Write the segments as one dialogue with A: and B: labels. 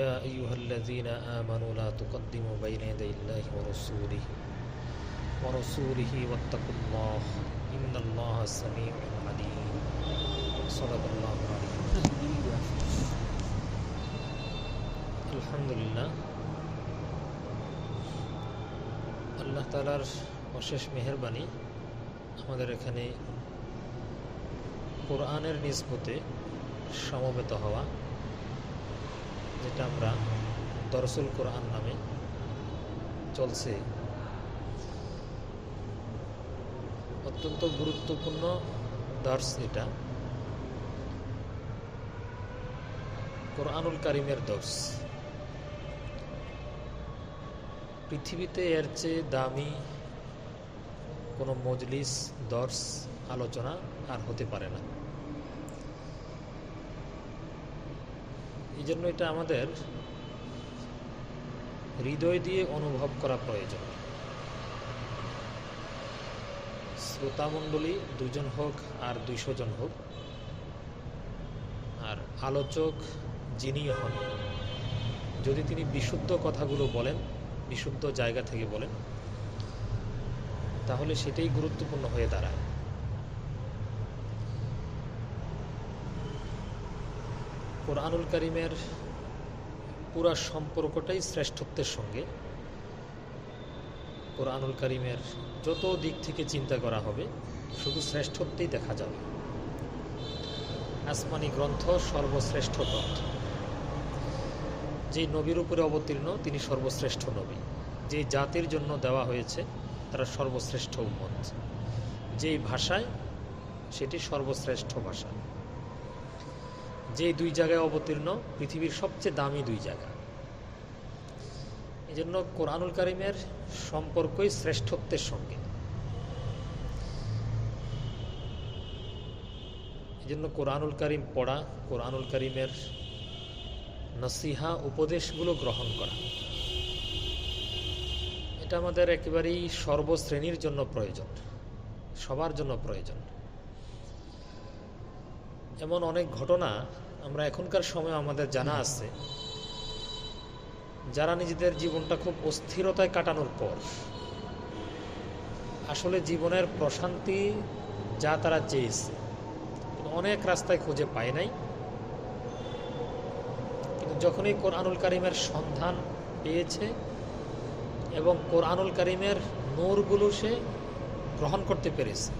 A: يا أيها الذين آمنوا لا تقدموا بين يدي الله ورسوله واتقوا الله إن الله سميع عليم صدق الله العلي الحمد لله আল্লাহ তাআলার অশেষ মেহেরবানি আমাদের এখানে কোরআনের নিসবতে সমবেত হওয়া, যেটা আমরা দরসুল কোরআন নামে চলছে। অত্যন্ত গুরুত্বপূর্ণ দর্স এটা, কোরআনুল কারিমের দর্স। পৃথিবীতে এর চেয়ে দামি কোনো মজলিস, দর্স, আলোচনা আর হতে পারে না। এই জন্য এটা আমাদের হৃদয় দিয়ে অনুভব করা প্রয়োজন। শ্রোতামণ্ডলী 2 জন হোক আর 200 জন হোক, আর আলোচক যিনি হন, যদি তিনি বিশুদ্ধ কথাগুলো বলেন, বিশুদ্ধ জায়গা থেকে বলেন, তাহলে সেটাই গুরুত্বপূর্ণ হয়ে দাঁড়ায়। কোরআনুল কারিমের পুরা সম্পর্কটাই শ্রেষ্ঠত্বের সঙ্গে। কোরআনুল কারিমের যত দিক থেকে চিন্তা করা হবে, শুধু শ্রেষ্ঠত্বেই দেখা যাবে। আসমানি গ্রন্থ সর্বশ্রেষ্ঠ গ্রন্থ। যেই নবীর উপরে অবতীর্ণ তিনি সর্বশ্রেষ্ঠ নবী। যেই জাতির জন্য দেওয়া হয়েছে তারা সর্বশ্রেষ্ঠ উম্মত। যেই ভাষায়, সেটি সর্বশ্রেষ্ঠ ভাষা। যেই 2 জায়গায় অবতীর্ণ, পৃথিবীর সবচেয়ে দামি 2 জায়গা। এই জন্য কোরআনুল কারিমের সম্পর্কই শ্রেষ্ঠত্বের সঙ্গে। এই জন্য কোরআনুল কারিম পড়া, কোরআনুল কারিমের নসিহা, উপদেশগুলো গ্রহণ করা, এটা আমাদের একেবারেই সর্বশ্রেণীর জন্য প্রয়োজন, সবার জন্য প্রয়োজন। এমন অনেক ঘটনা আমরা এখনকার সময় আমাদের জানা আছে, যারা নিজেদের জীবনটা খুব অস্থিরতায় কাটানোর পর আসলে জীবনের প্রশান্তি যা তারা চেয়েছে, অনেক রাস্তায় খুঁজে পায় নাই, কিন্তু যখনই কোরআনুল কারিমের সন্ধান পেয়েছে এবং কোরআনুল কারিমের নূরগুলো সে গ্রহণ করতে পেরেছে,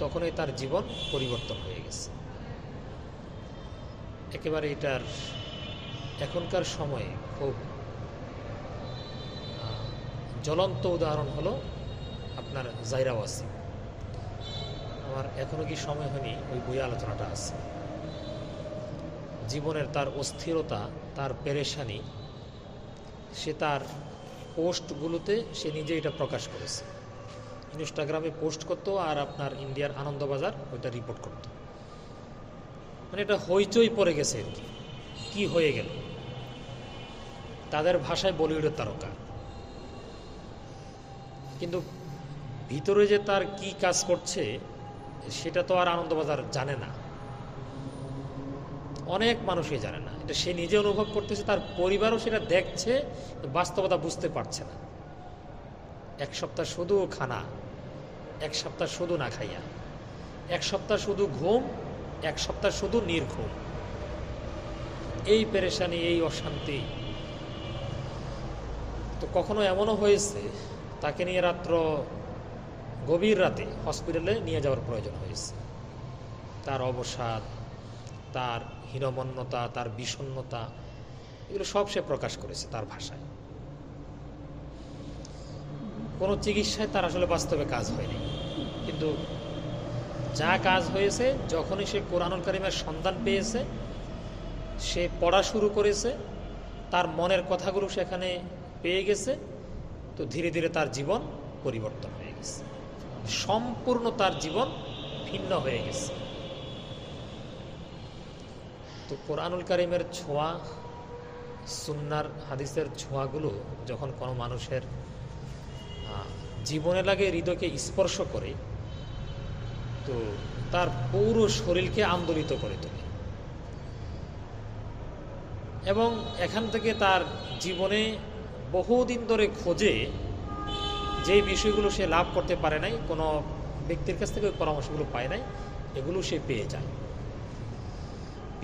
A: তখনই তার জীবন পরিবর্তন হয়ে গেছে। একেবারে এটার এখনকার সময়ে খুব জ্বলন্ত উদাহরণ হলো আপনার জাইরা ওয়াসিম। আমার এখনো কি সময় হয়নি, ওই বইয়ে আলোচনাটা আছে। জীবনের তার অস্থিরতা, তার পেরেশানি, সে তার পোস্টগুলোতে সে নিজে এটা প্রকাশ করেছে। ইনস্টাগ্রামে পোস্ট করতো আর আপনার ইন্ডিয়ার আনন্দবাজার ওইটা রিপোর্ট করতো। মানে এটা হইচই পড়ে গেছে আর কি, কি হয়ে গেল। তাদের ভাষায় বলিউডের তারকা, কিন্তু ভিতরে যে তার কি কাজ করছে সেটা তো আর আনন্দবাজার জানে না, অনেক মানুষই জানে না। এটা সে নিজে অনুভব করতেছে, তার পরিবারও সেটা দেখছে, বাস্তবতা বুঝতে পারছে না। 1 সপ্তাহ শুধু খানা, 1 সপ্তাহ শুধু না খাইয়া, 1 সপ্তাহ শুধু ঘুম, 1 সপ্তাহ শুধু নির্ঘুম। এই পেরেশানি, এই অশান্তি। তো কখনো এমনও হয়েছে তাকে নিয়ে গভীর রাতে হসপিটালে নিয়ে যাওয়ার প্রয়োজন হয়েছে। তার অবসাদ, তার হীনমন্যতা, তার বিষণ্ণতা, এগুলো সব সে প্রকাশ করেছে তার ভাষায়। কোনো চিকিৎসায় তার আসলে বাস্তবে কাজ হয়নি, কিন্তু যা কাজ হয়েছে, যখনই সে কোরআনুল কারিমের সন্ধান পেয়েছে, সে পড়া শুরু করেছে, তার মনের কথাগুলো সেখানে পেয়ে গেছে, তো ধীরে ধীরে তার জীবন পরিবর্তন হয়ে গেছে, সম্পূর্ণ তার জীবন ভিন্ন হয়ে গেছে। তো কোরআনুল কারিমের ছোঁয়া, সুন্নার হাদিসের ছোঁয়াগুলো যখন কোনো মানুষের জীবনে লাগে, হৃদয়কে স্পর্শ করে, তো তার পুরো শরীরকে আন্দোলিত করে তোলে। এবং এখান থেকে তার জীবনে বহুদিন ধরে খোঁজে যেই বিষয়গুলো সে লাভ করতে পারে নাই, কোনো ব্যক্তির কাছ থেকে ওই পরামর্শগুলো পায় নাই, এগুলো সে পেয়ে যায়।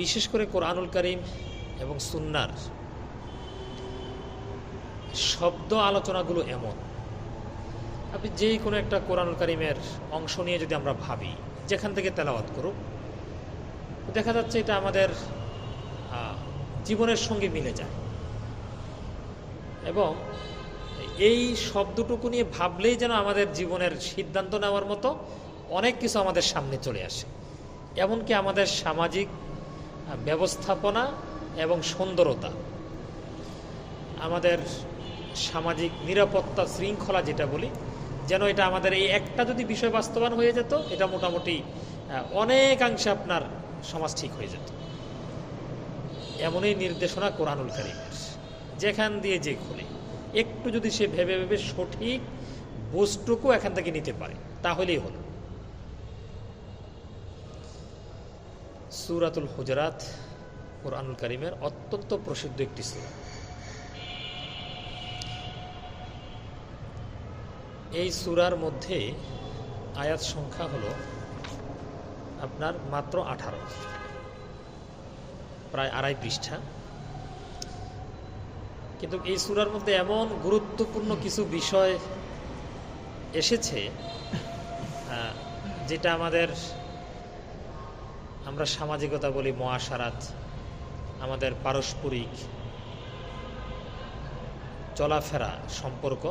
A: বিশেষ করে কোরআনুল কারীম এবং সুন্নাহর শব্দ আলোচনাগুলো এমন, আপনি যেই কোনো একটা কোরআনুল কারীমের অংশ নিয়ে যদি আমরা ভাবি, যেখান থেকে তেলাওয়াত করুক, দেখা যাচ্ছে এটা আমাদের জীবনের সঙ্গে মিলে যায়। এবং এই শব্দটুকু নিয়ে ভাবলেই যেন আমাদের জীবনের সিদ্ধান্ত নেওয়ার মতো অনেক কিছু আমাদের সামনে চলে আসে। এমনকি আমাদের সামাজিক ব্যবস্থাপনা এবং সুন্দরতা, আমাদের সামাজিক নিরাপত্তা শৃঙ্খলা যেটা বলি, যেন এটা আমাদের এই একটা যদি বিষয় বাস্তবায়ন হয়ে যেত, এটা মোটামুটি অনেকাংশে আপনার সমাজ ঠিক হয়ে যেত। এমনই নির্দেশনা কোরআনুল কারীমের, যেখান দিয়ে যে খোলে একটু যদি সে ভেবে ভেবে সঠিক বস্তুটুকু এখান থেকে নিতে পারে, তাহলেই হলো। সূরাতুল হুজুরাত কোরআনুল কারীমের অত্যন্ত প্রসিদ্ধ একটি সূরা। এই সূরার মধ্যে আয়াত সংখ্যা হলো আপনার মাত্র 18, প্রায় 2.5 পৃষ্ঠা। কিন্তু এই সূরার মধ্যে এমন গুরুত্বপূর্ণ কিছু বিষয় এসেছে যেটা আমরা সামাজিকতা বলি, মুআশারাত, আমাদের পারস্পরিক চলাফেরা, সম্পর্ক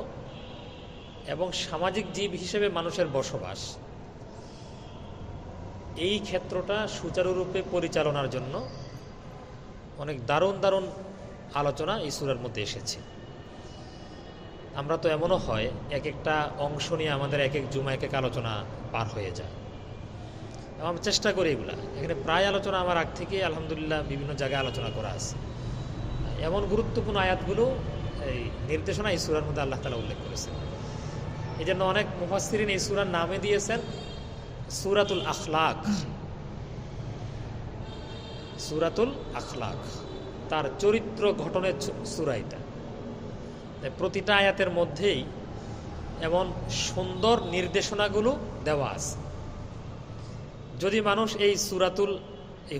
A: এবং সামাজিক জীব হিসেবে মানুষের বসবাস, এই ক্ষেত্রটা সুচারুরূপে পরিচালনার জন্য অনেক দারুণ দারুণ আলোচনা এই সূরার মধ্যে এসেছে। আমরা তো এমনও হয় এক একটা অংশ নিয়ে আমাদের এক এক জুমা এক এক আলোচনা পার হয়ে যায়, এবং আমি চেষ্টা করি এগুলা। এখানে প্রায় আলোচনা আমার আগ থেকে আলহামদুলিল্লাহ বিভিন্ন জায়গায় আলোচনা করা আছে। এমন গুরুত্বপূর্ণ আয়াতগুলো এই নির্দেশনা এই সূরার মধ্যে আল্লাহ তাআলা উল্লেখ করেছেন। এই জন্য অনেক মুফাসসিরিন এই সূরার নামে দিয়েছেন সূরাতুল আখলাক। সূরাতুল আখলাক, তার চরিত্র গঠনের সূরা এটা। প্রতিটা আয়াতের মধ্যেই এমন সুন্দর নির্দেশনাগুলো দেওয়া আছে। যদি মানুষ এই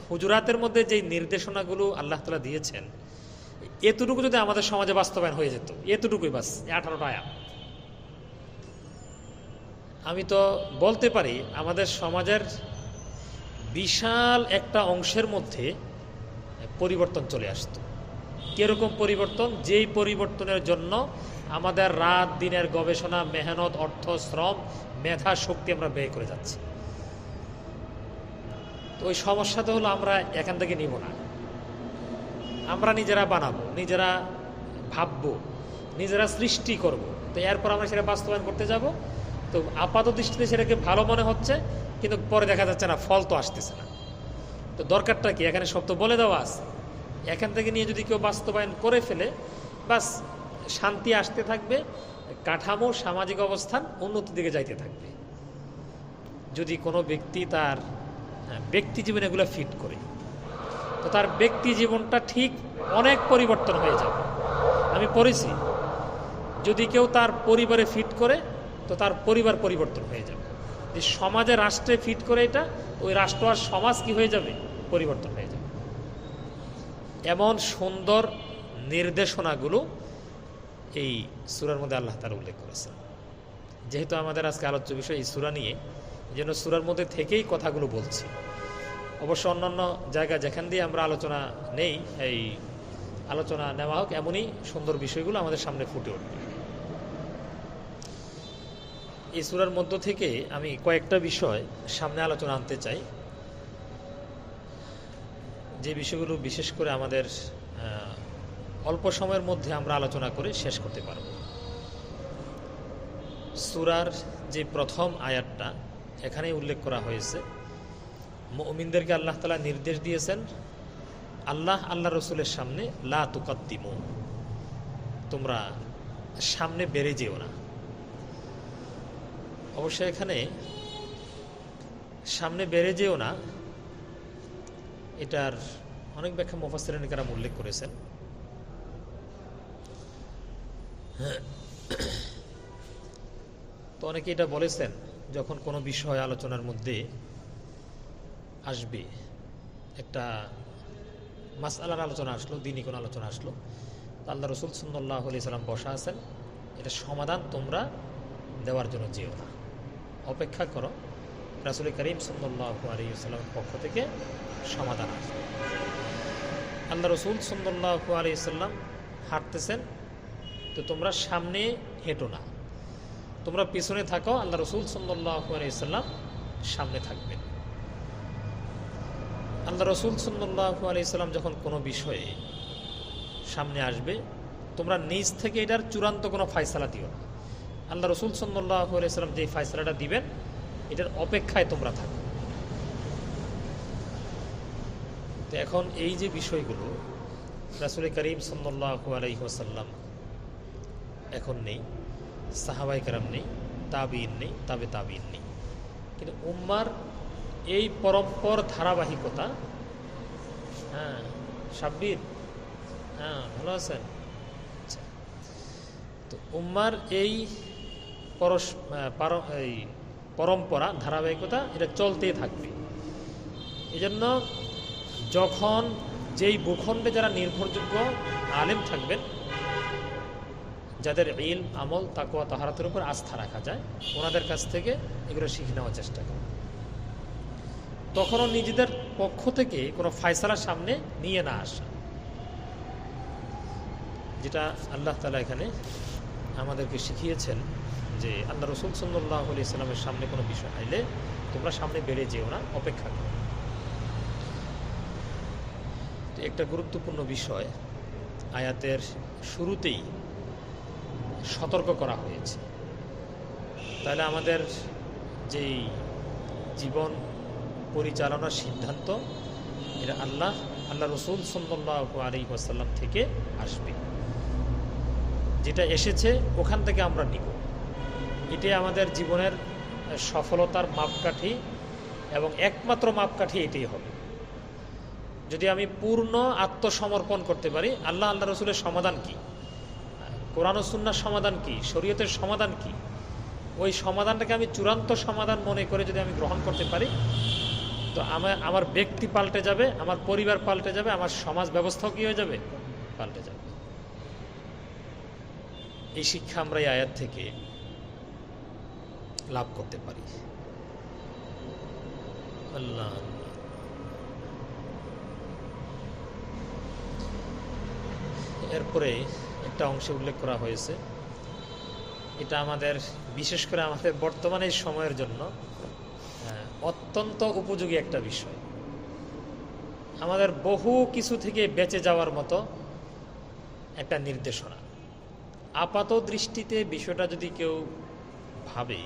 A: হুজুরাতের মধ্যে যেই নির্দেশনাগুলো আল্লাহ তাআলা দিয়েছেন, এতটুকু যদি আমাদের সমাজে বাস্তবায়ন হয়ে যেত, এতটুকুই বাস, 18টা আয়াত, আমি তো বলতে পারি আমাদের সমাজের বিশাল একটা অংশের মধ্যে পরিবর্তন চলে আসতো। কিরকম পরিবর্তন? যেই পরিবর্তনের জন্য আমাদের রাত দিনের গবেষণা, মেহনত, অর্থ, শ্রম, মেধা, শক্তি আমরা ব্যয় করে যাচ্ছি। তো ওই সমস্যাটা হলো আমরা এখান থেকে নিব না, আমরা নিজেরা বানাবো, নিজেরা ভাববো, নিজেরা সৃষ্টি করব। তো এরপর আমরা সেটা বাস্তবায়ন করতে যাব। তো আপাত দৃষ্টিতে সেটাকে ভালো মনে হচ্ছে, কিন্তু পরে দেখা যাচ্ছে না, ফল তো আসতেছে না। তো দরকারটা কি? এখানে সব তো বলে দেওয়া আছে। এখান থেকে নিয়ে যদি কেউ বাস্তবায়ন করে ফেলে, বাস শান্তি আসতে থাকবে, কাঠামো, সামাজিক অবস্থান উন্নতির দিকে যাইতে থাকবে। যদি কোনো ব্যক্তি তার ব্যক্তি জীবনে এগুলো ফিট করে, তো তার ব্যক্তি জীবনটা ঠিক অনেক পরিবর্তন হয়ে যাবে। আমি পড়েছি, যদি কেউ তার পরিবারে ফিট করে, তো তার পরিবার পরিবর্তন হয়ে যাবে। যে সমাজে, রাষ্ট্রে ফিট করে এটা, ওই রাষ্ট্র আর সমাজ কি হয়ে যাবে? পরিবর্তন হয়ে যাবে। এমন সুন্দর নির্দেশনাগুলো এই সূরার মধ্যে আল্লাহ তাআলা উল্লেখ করেছেন। যেহেতু আমাদের আজকে আলোচ্য বিষয় এই সূরা নিয়ে, যেন সূরার মধ্যে থেকেই কথাগুলো বলছি। অবশ্য অন্যান্য জায়গা যেখান দিয়ে আমরা আলোচনা নেই, এই আলোচনা নেওয়া হোক, এমনই সুন্দর বিষয়গুলো আমাদের সামনে ফুটে উঠবে। এই সূরার মধ্য থেকে আমি কয়েকটা বিষয় সামনে আলোচনা আনতে চাই, যে বিষয়গুলো বিশেষ করে আমাদের অল্প সময়ের মধ্যে আমরা আলোচনা করে শেষ করতে পারব। সূরার যে প্রথম আয়াতটা, এখানেই উল্লেখ করা হয়েছে মুমিনদেরকে আল্লাহ তাআলা নির্দেশ দিয়েছেন, আল্লাহ রসুলের সামনে লা তুকাদ্দিমু, তোমরা সামনে বেড়ে যেও না। অবশ্য এখানে সামনে বেড়ে যেও না, এটার অনেক ব্যাখ্যা মুফাসসিরিন কেরাম উল্লেখ করেছেন। তো অনেকে এটা বলেছেন, যখন কোনো বিষয় আলোচনার মধ্যে আসবে, একটা মাসআলার আলোচনা আসলো, দ্বীনি কোনো আলোচনা আসলো, আল্লাহ রাসূল সাল্লাল্লাহু আলাইহি সাল্লাম বসা আছেন, এটা সমাধান তোমরা দেওয়ার জন্য যেও না, অপেক্ষা করো, রাসূল করিম সাল্লাল্লাহু আলাইহি ওয়াসাল্লামের পক্ষ থেকে সমাধান আসবে। আল্লাহ রাসূল সাল্লাল্লাহু আলাইহি ওয়াসাল্লাম হাঁটতেছেন, তো তোমরা সামনে হেঁটো না, তোমরা পিছনে থাকো, আল্লাহ রাসূল সাল্লাল্লাহু আলাইহি ওয়াসাল্লাম সামনে থাকবেন। আল্লাহ রাসূল সাল্লাল্লাহু আলাইহি ওয়াসাল্লাম যখন কোনো বিষয়ে সামনে আসবে, তোমরা নিজ থেকে এটার চূড়ান্ত কোনো ফয়সালা দিও না। আল্লাহ রাসূল সাল্লাল্লাহু আলাইহি ওয়াসাল্লাম যে ফয়সালাটা দিবেন, এটার অপেক্ষায় তোমরা থাকো। তো এখন এই যে বিষয়গুলো, রাসূল করিম সাল্লাল্লাহু আলাইহি ওয়াসাল্লাম এখন নেই, সাহাবায়ে কেরাম নেই, তাবিঈন নেই, তাবিঈন নেই, কিন্তু উম্মার এই পরম্পর ধারাবাহিকতা, হ্যাঁ সাব্বির, হ্যাঁ ভালো আছেন, আচ্ছা, তো উম্মার এই পরম্পরা ধারাবাহিকতা এটা চলতেই থাকবে। এই জন্য যখন যেই ভূখণ্ডে যারা নির্ভরযোগ্য আলেম থাকবেন, যাদের ইলম, আমল, তাকওয়া, তাহারাতের উপর আস্থা রাখা যায়, ওনাদের কাছ থেকে এগুলো শিখে নেওয়ার চেষ্টা করে। তখনও নিজেদের পক্ষ থেকে কোনো ফয়সালা সামনে নিয়ে না আসা, যেটা আল্লাহ তাআলা এখানে আমাদেরকে শিখিয়েছেন যে আল্লাহ রাসূল সাল্লাল্লাহু আলাইহি সাল্লামের সামনে কোনো বিষয় আইলে তোমরা সামনে বেড়ে যেও না, অপেক্ষা করো। তো একটা গুরুত্বপূর্ণ বিষয় আয়াতের শুরুতেই সতর্ক করা হয়েছে। তাহলে আমাদের যেই জীবন পরিচালনার সিদ্ধান্ত, এটা আল্লাহ রাসূল সাল্লাল্লাহু আলাইহি ওয়াসাল্লাম থেকে আসবে। যেটা এসেছে ওখান থেকে আমরা নিব, এটাই আমাদের জীবনের সফলতার মাপকাঠি এবং একমাত্র মাপকাঠি এটাই হবে। যদি আমি পূর্ণ আত্মসমর্পণ করতে পারি, আল্লাহ রসুলের সমাধান কি, কোরআন ও সুন্নাহর সমাধান কি, শরীয়তের সমাধান কি, ওই সমাধানটাকে আমি চূড়ান্ত সমাধান মনে করে যদি আমি গ্রহণ করতে পারি, তো আমার ব্যক্তি পাল্টে যাবে, আমার পরিবার পাল্টে যাবে, আমার সমাজ ব্যবস্থাও কি হয়ে যাবে, পাল্টে যাবে। এই শিক্ষা আমরা এই আয়াত থেকে লাভ করতে পারি। আল্লাহ এরপরে একটা অংশে উল্লেখ করা হয়েছে, এটা আমাদের বিশেষ করে আমাদের বর্তমানে সময়ের জন্য অত্যন্ত উপযোগী একটা বিষয়। আমাদের বহু কিছু থেকে বেঁচে যাওয়ার মতো একটা নির্দেশনা। আপাত দৃষ্টিতে বিষয়টা যদি কেউ ভাবে,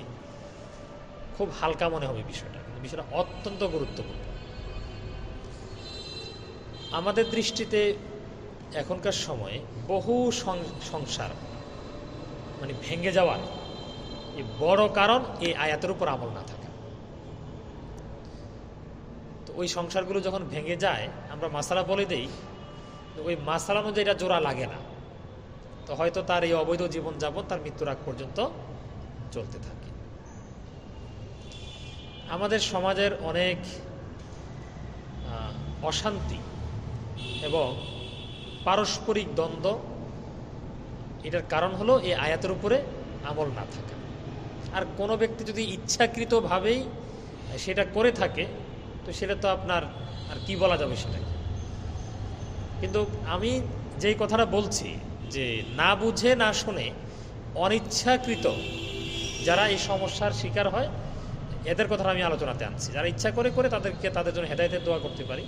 A: খুব হালকা মনে হবে বিষয়টা, কিন্তু বিষয়টা অত্যন্ত গুরুত্বপূর্ণ। আমাদের দৃষ্টিতে এখনকার সময়ে বহু সংসার মানে ভেঙে যাওয়ার এই বড় কারণ এই আয়াতের উপর আমল না থাকা। তো ওই সংসারগুলো যখন ভেঙে যায়, আমরা মাসালা বলে দেই, ওই মাসালা অনুযায়ী এটা জোড়া লাগে না, তো হয়তো তার এই অবৈধ জীবনযাপন তার মৃত্যুর আগ পর্যন্ত চলতে থাকে। আমাদের সমাজের অনেক অশান্তি এবং পারস্পরিক দ্বন্দ্ব, এটার কারণ হলো এই আয়াতের উপরে আমল না থাকা। আর কোনো ব্যক্তি যদি ইচ্ছাকৃতভাবেই সেটা করে থাকে, তো সেটা তো আপনার আর কি বলা যাবে সেটাকে। কিন্তু আমি যেই কথাটা বলছি, যে না বুঝে না শুনে অনিচ্ছাকৃত যারা এই সমস্যার শিকার হয়, এদের কথা আমি আলোচনাতে আনছি। যারা ইচ্ছা করে করে তাদের জন্য হেদায়েতের দোয়া করতে পারি।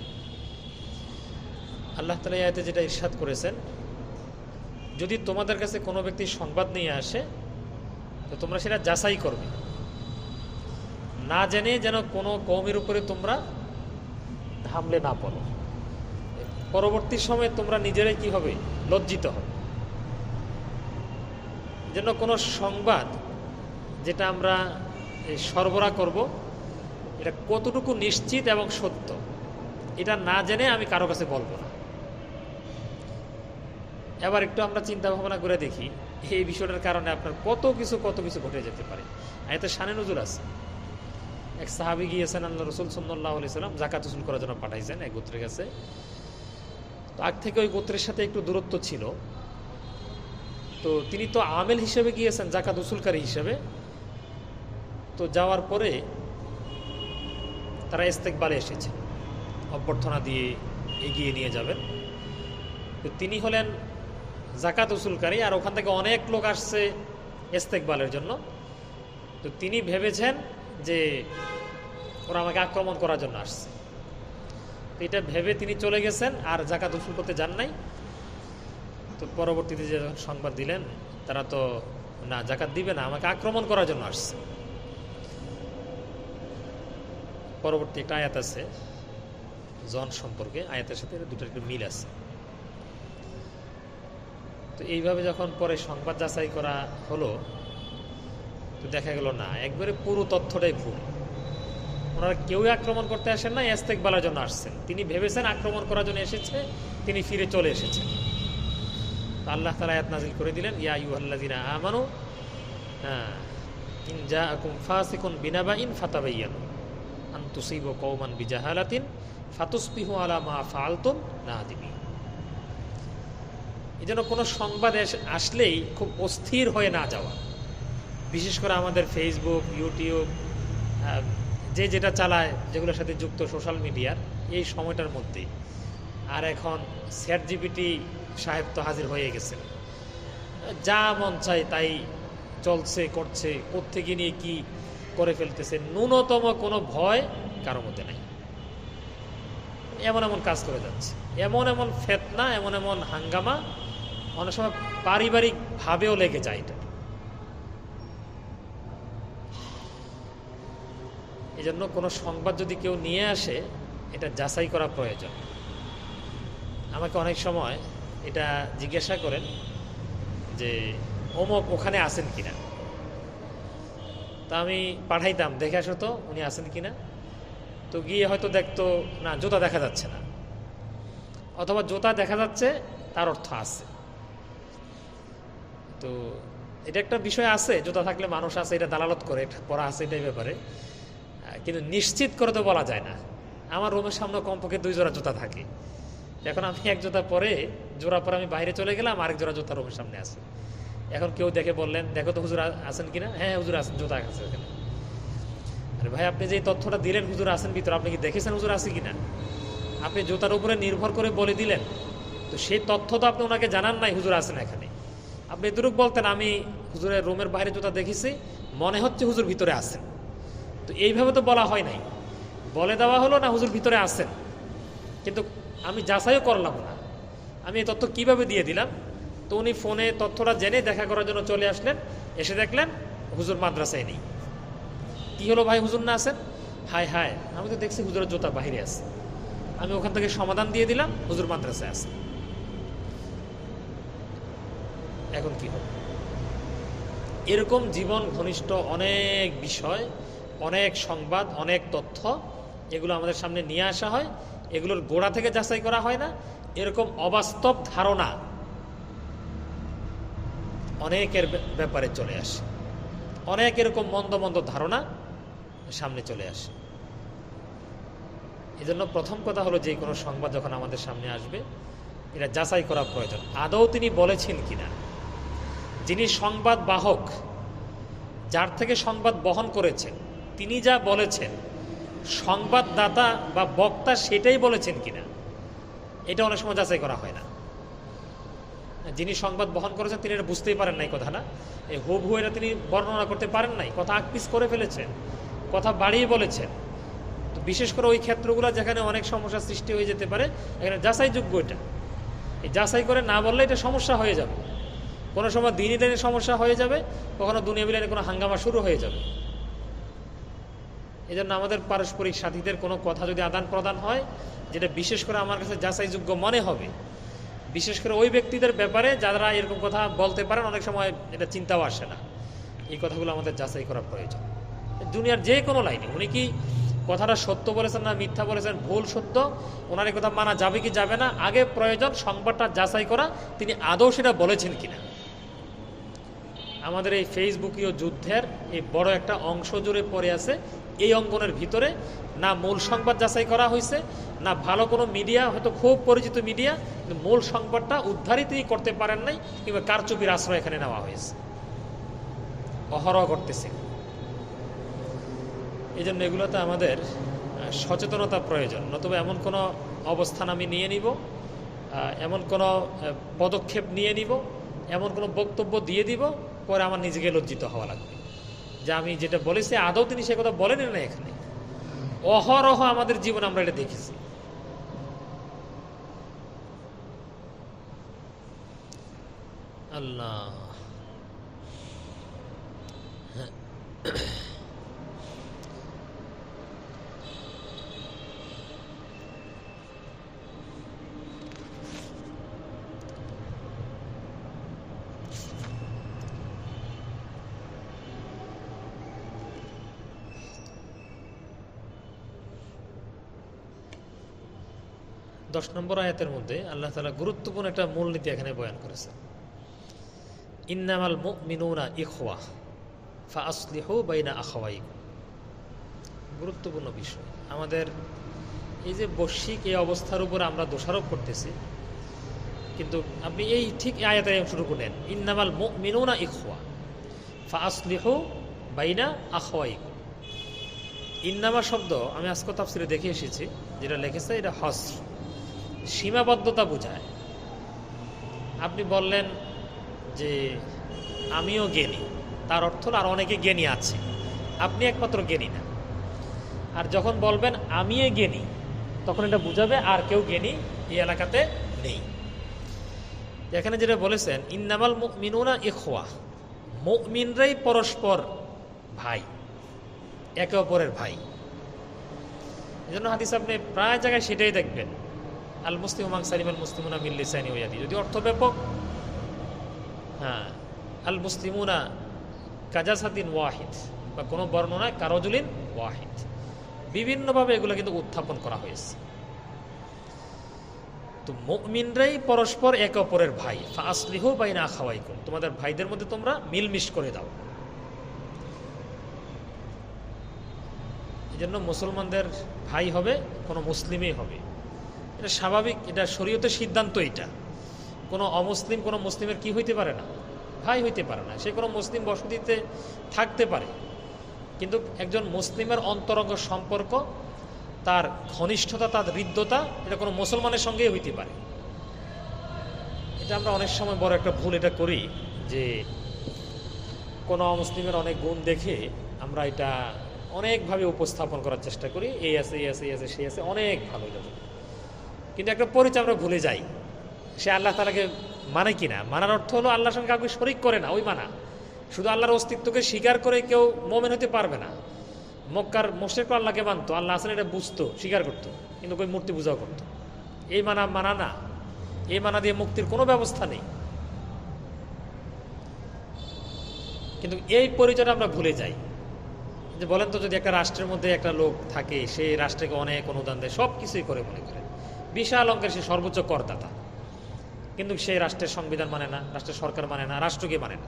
A: আল্লাহ তাআলা আয়াতে যেটা ইরশাদ করেছেন, যদি তোমাদের কাছে কোনো ব্যক্তি সংবাদ নিয়ে আসে, তো তোমরা সেটা যাচাই করবে, না জেনে যেন কোনো কওমের উপরে তোমরা হামলে না পড়ো। পরবর্তী সময়ে তোমরা নিজেরাই কি হবে, লজ্জিত হবে। যেন কোনো সংবাদ যেটা আমরা সরবরাহ করব, এটা কতটুকু নিশ্চিত এবং সত্য, এটা না জেনে আমি কারো কাছে বলবো না। এবার একটু আমরা চিন্তা ভাবনা করে দেখি এই বিষয়টার কারণে আপনার কত কিছু ঘটে যেতে পারে। এতে শানে নজুর আছে। এক সাহাবী গিয়েছেন আল্লাহ রসুল সাল্লাল্লাহু আলাইহি সাল্লাম জাকাত উসুল করার জন্য পাঠাইছেন এক গোত্রের কাছে। তো আগ থেকে ওই গোত্রের সাথে একটু দূরত্ব ছিল। তো তিনি তো আমেল হিসেবে গিয়েছেন, জাকাত উসুলকারী হিসেবে। তো যাওয়ার পরে তারা ইস্তেকবালে এসেছে, অভ্যর্থনা দিয়ে এগিয়ে নিয়ে যাবেন। তো তিনি হলেন জাকাত উসুলকারী, আর ওখান থেকে অনেক লোক আসছে ইস্তেকবালের জন্য। তো তিনি ভেবেছেন যে ওরা আমাকে আক্রমণ করার জন্য আসছে। এটা ভেবে তিনি চলে গেছেন, আর জাকাত উসুল করতে যান নাই। তো পরবর্তীতে যে সংবাদ দিলেন, তারা তো না জাকাত দিবে না, আমাকে আক্রমণ করার জন্য আসছে। পরবর্তী একটা আয়াত আছে জন সম্পর্কে, আয়াতের সাথে দুটোর একটু মিল আছে। তো এইভাবে যখন পরে সংবাদ যাচাই করা হলো, তো দেখা গেল না, একবারে পুরো তথ্যটাই ভুল। ওনারা কেউই আক্রমণ করতে আসেন না, ইস্তেকবালের জন্য আসছেন। তিনি ভেবেছেন আক্রমণ করার জন্য এসেছে, তিনি ফিরে চলে এসেছেন। তো আল্লাহ তাআলা আয়াত নাযিল করে দিলেন, ইয়া আইয়ুহাল্লাযীনা আমানু ইন জাআকুম ফাসিকুন বিনাবাইন ফাতাবায়ানু আন তুসিবু কওমান বিজাহালাতিন ফাতুসবিহু আলা মা ফাআলতুম নাদিমিন। এজন্য কোনো সংবাদ আসলেই খুব অস্থির হয়ে না যাওয়া। বিশেষ করে আমাদের ফেসবুক, ইউটিউব, যে যেটা চালায়, যেগুলোর সাথে যুক্ত সোশ্যাল মিডিয়ার এই সময়টার মধ্যে। আর এখন চ্যাটজিপিটি সাহেব তো হাজির হয়ে গেছেন, যা মন চায় তাই চলছে, করছে, কোত্থেকে নিয়ে কি করে ফেলতেছে, ন্যূনতম কোনো ভয় কারো মধ্যে নাই। এমন এমন কাজ করে যাচ্ছে, এমন এমন ফেতনা, এমন এমন হাঙ্গামা, অনেক সময় পারিবারিক ভাবেও লেগে যায়। এটা এই জন্য কোনো সংবাদ যদি কেউ নিয়ে আসে, এটা যাচাই করা প্রয়োজন। আমাকে অনেক সময় এটা জিজ্ঞাসা করেন যে অমুক ওখানে আছেন কিনা। তা আমি পাঠাইতাম, দেখে আসো তো উনি আছেন কিনা। তো গিয়ে হয়তো দেখতো না, জুতা দেখা যাচ্ছে না, অথবা জুতা দেখা যাচ্ছে তার অর্থ আছে। তো এটা একটা বিষয় আছে, জুতা থাকলে মানুষ আছে, এটা দালালত করে, এটা পড়া আছে এটাই ব্যাপারে। কিন্তু নিশ্চিত করে তো বলা যায় না। আমার রুমের সামনে কমপক্ষে 2 জোড়া জুতা থাকে। এখন আমি এক জুতা পরে, জোড়া পরে আমি বাইরে চলে গেলাম, আরেক জোড়া জুতা রুমের সামনে আছে। এখন কেউ দেখে বললেন, দেখো তো হুজুর আছেন কিনা। হ্যাঁ হুজুর আছেন, জুতা আছে ওখানে। আরে ভাই, আপনি যে তথ্যটা দিলেন হুজুর আছেন ভিতরে, আপনি কি দেখেছেন হুজুর আছে কিনা? আপনি জুতার উপরে নির্ভর করে বলে দিলেন, তো সেই তথ্য তো আপনি ওনাকে জানান নাই হুজুর আছেন এখানে। আপনি এতটুকু বলতেন, আমি হুজুরের রুমের বাইরে জুতা দেখেছি, মনে হচ্ছে হুজুর ভিতরে আছেন। তো এইভাবে তো বলা হয় নাই, বলে দেওয়া হলো না হুজুর ভিতরে আছেন, কিন্তু আমি যাচাইও করলাম না। আমি এই তথ্য কিভাবে দিয়ে দিলাম? তো উনি ফোনে তথ্যটা জেনে দেখা করার জন্য চলে আসলেন, এসে দেখলেন হুজুর মাদ্রাসায় নেই। কি হলো ভাই, হুজুর না আছেন? হায় হায়, আমি তো দেখছি হুজুরের জুতা বাহিরে আছে। আমি ওখান থেকে সমাধান দিয়ে দিলাম, হুজুর মাদ্রাসায় আছে। এখন কি হবে? এরকম জীবন ঘনিষ্ঠ অনেক বিষয়, অনেক সংবাদ, অনেক তথ্য, এগুলো আমাদের সামনে নিয়ে আসা হয়, এগুলোর গোড়া থেকে যাচাই করা হয় না। এরকম অবাস্তব ধারণা অনেকের ব্যাপারে চলে আসে, অনেক এরকম মন্দ মন্দ ধারণা সামনে চলে আসে। এই জন্য প্রথম কথা হলো, যে কোনো সংবাদ যখন আমাদের সামনে আসবে, এটা যাচাই করা প্রয়োজন, আদৌ তিনি বলেছেন কিনা। যিনি সংবাদ বাহক, যার থেকে সংবাদ বহন করেছেন, তিনি যা বলেছেন, সংবাদদাতা বা বক্তা সেটাই বলেছেন কিনা, এটা অনেক সময় যাচাই করা হয় না। যিনি সংবাদ বহন করেছেন তিনি এটা বুঝতেই পারেন নাই, কথা না, এই হুবহু এটা তিনি বর্ণনা করতে পারেন নাই, কথা আকপিস করে ফেলেছেন, কথা বাড়িয়ে বলেছেন। তো বিশেষ করে ওই ক্ষেত্রগুলো যেখানে অনেক সমস্যা সৃষ্টি হয়ে যেতে পারে, এখানে যাচাইযোগ্য এটা। এই যাচাই করে না বললে এটা সমস্যা হয়ে যাবে। কোনো সময় দিনই দিনে সমস্যা হয়ে যাবে, কখনো দুনিয়া মিলানে কোনো হাঙ্গামা শুরু হয়ে যাবে। এই জন্য আমাদের পারস্পরিক সাথীদের কোনো কথা যদি আদান প্রদান হয়, যেটা বিশেষ করে আমার কাছে যাচাইযোগ্য মনে হবে, বিশেষ করে ওই ব্যক্তিদের ব্যাপারে যারা এরকম কথা বলতে পারেন, অনেক সময় এটা চিন্তাও আসে না, এই কথাগুলো আমাদের যাচাই করা প্রয়োজন। দুনিয়ার যে কোনো লাইনে, উনি কি কথাটা সত্য বলেছেন না মিথ্যা বলেছেন, ভুল সত্য, ওনার এই কথা মানা যাবে কি যাবে না, আগে প্রয়োজন সংবাদটা যাচাই করা তিনি আদৌ সেটা বলেছেন কিনা। আমাদের এই ফেসবুকীয় যুদ্ধের এই বড় একটা অংশ জুড়ে পড়ে আছে এই অঙ্গনের ভিতরে। না মূল সংবাদ যাচাই করা হয়েছে, না ভালো কোনো মিডিয়া, হয়তো খুব পরিচিত মিডিয়া, কিন্তু মূল সংবাদটা উদ্ধারিতই করতে পারেন নাই, কিংবা কারচুপির আশ্রয় এখানে নেওয়া হয়েছে, অহরহ করতেছে। এই জন্য এগুলোতে আমাদের সচেতনতা প্রয়োজন, নতুবা এমন কোনো অবস্থান আমি নিয়ে নিব, এমন কোনো পদক্ষেপ নিয়ে নিব, এমন কোনো বক্তব্য দিয়ে দিব, পরে আমার নিজেকে লজ্জিত হওয়া লাগবে যে আমি যেটা বলেছি আদৌ তিনি সে কথা বলেনি না। এখানে অহরহ আমাদের জীবনে আমরা এটা দেখেছি। আল্লাহ, 10 নম্বর আয়াতের মধ্যে আল্লাহ তাআলা গুরুত্বপূর্ণ একটা মূলনীতি এখানে বয়ান করেছেন। ইন্নামাল মুমিনুনা ইখওয়া ফাআসলিহু বাইনা আখাওয়াইকুম। গুরুত্বপূর্ণ বিষয়। আমাদের এই যে বৈশ্বিক এই অবস্থার উপর আমরা দোষারোপ করতেছি, কিন্তু আপনি এই ঠিক আয়াতে শুরু করলেন, ইন্নামাল মুমিনুনা ইখওয়া ফাআসলিহু বাইনা আখাওয়াইকুম। ইন্নামা শব্দ আমি আজকে তাফসিরে দেখে এসেছি, যেটা লিখেছে এটা হস্র, সীমাবদ্ধতা বোঝায়। আপনি বললেন যে আমিও জ্ঞানী, তার অর্থ আর অনেকে জ্ঞানী আছে, আপনি একমাত্র জ্ঞানী না। আর যখন বলবেন আমি জ্ঞানী, তখন এটা বুঝাবে আর কেউ জ্ঞানী এই এলাকাতে নেই। এখানে যেটা বলেছেন ইন্নামাল মুমিনুনা ইখওয়া, মুমিনরাই পরস্পর ভাই, একে অপরের ভাই। এই জন্য হাদিস আপনি প্রায় জায়গায় সেটাই দেখবেন, আল মুসলিমু মান সালিমাল মুসলিমুনা মিন লিসানি ওয়া ইয়াদি। যদি অর্থ ব্যাপক, হ্যাঁ, আল মুসলিমুনা কাজাসাদিন ওয়াহিদ, বা কোনো বর্ণনায় কারজুলিন ওয়াহিদ, বিভিন্নভাবে এগুলো কিন্তু উত্থাপন করা হয়েছে। তো মুমিনরাই পরস্পর একে অপরের ভাই, ফাআসলিহু বাইনা আখাওয়াইকুম, তোমাদের ভাইদের মধ্যে তোমরা মিলমিশ করে দাও। এই জন্য মুসলমানদের ভাই হবে কোনো মুসলিমই হবে, এটা স্বাভাবিক, এটা শরীয়তের সিদ্ধান্ত। এটা কোনো অমুসলিম কোনো মুসলিমের কি হইতে পারে না, ভাই হইতে পারে না। সে কোনো মুসলিম বসতিতে থাকতে পারে, কিন্তু একজন মুসলিমের অন্তরঙ্গ সম্পর্ক, তার ঘনিষ্ঠতা, তার হৃদ্যতা, এটা কোনো মুসলমানের সঙ্গেই হইতে পারে। এটা আমরা অনেক সময় বড় একটা ভুল এটা করি, যে কোনো অমুসলিমের অনেক গুণ দেখে আমরা এটা অনেকভাবে উপস্থাপন করার চেষ্টা করি, এই আছে এই আছে এই আছে সেই আছে, অনেক ভালো যাবে। কিন্তু একটা পরিচয় আমরা ভুলে যাই, সে আল্লাহ তাআলাকে মানে কিনা। মানার অর্থ হলো আল্লাহর সঙ্গে কাউকে শরিক করে না, ওই মানা। শুধু আল্লাহর অস্তিত্বকে স্বীকার করে কেউ মুমিন হতে পারবে না। মক্কার মুশরিক আল্লাহকে মানতো, আল্লাহ আসলে এটা বুঝতো, স্বীকার করতো, কিন্তু ওই মূর্তি পূজাও করতো। এই মানা না, এই মানা দিয়ে মুক্তির কোনো ব্যবস্থা নেই। কিন্তু এই পরিচয়টা আমরা ভুলে যাই। যে বলেন তো, যদি একটা রাষ্ট্রের মধ্যে একটা লোক থাকে, সেই রাষ্ট্রকে অনেক অনুদান দেয়, সব কিছুই করে, মনে করে বিশাল অঙ্কের সে সর্বোচ্চ করদাতা, কিন্তু সেই রাষ্ট্রের সংবিধান মানে না, রাষ্ট্রের সরকার মানে না, রাষ্ট্রকে মানে না।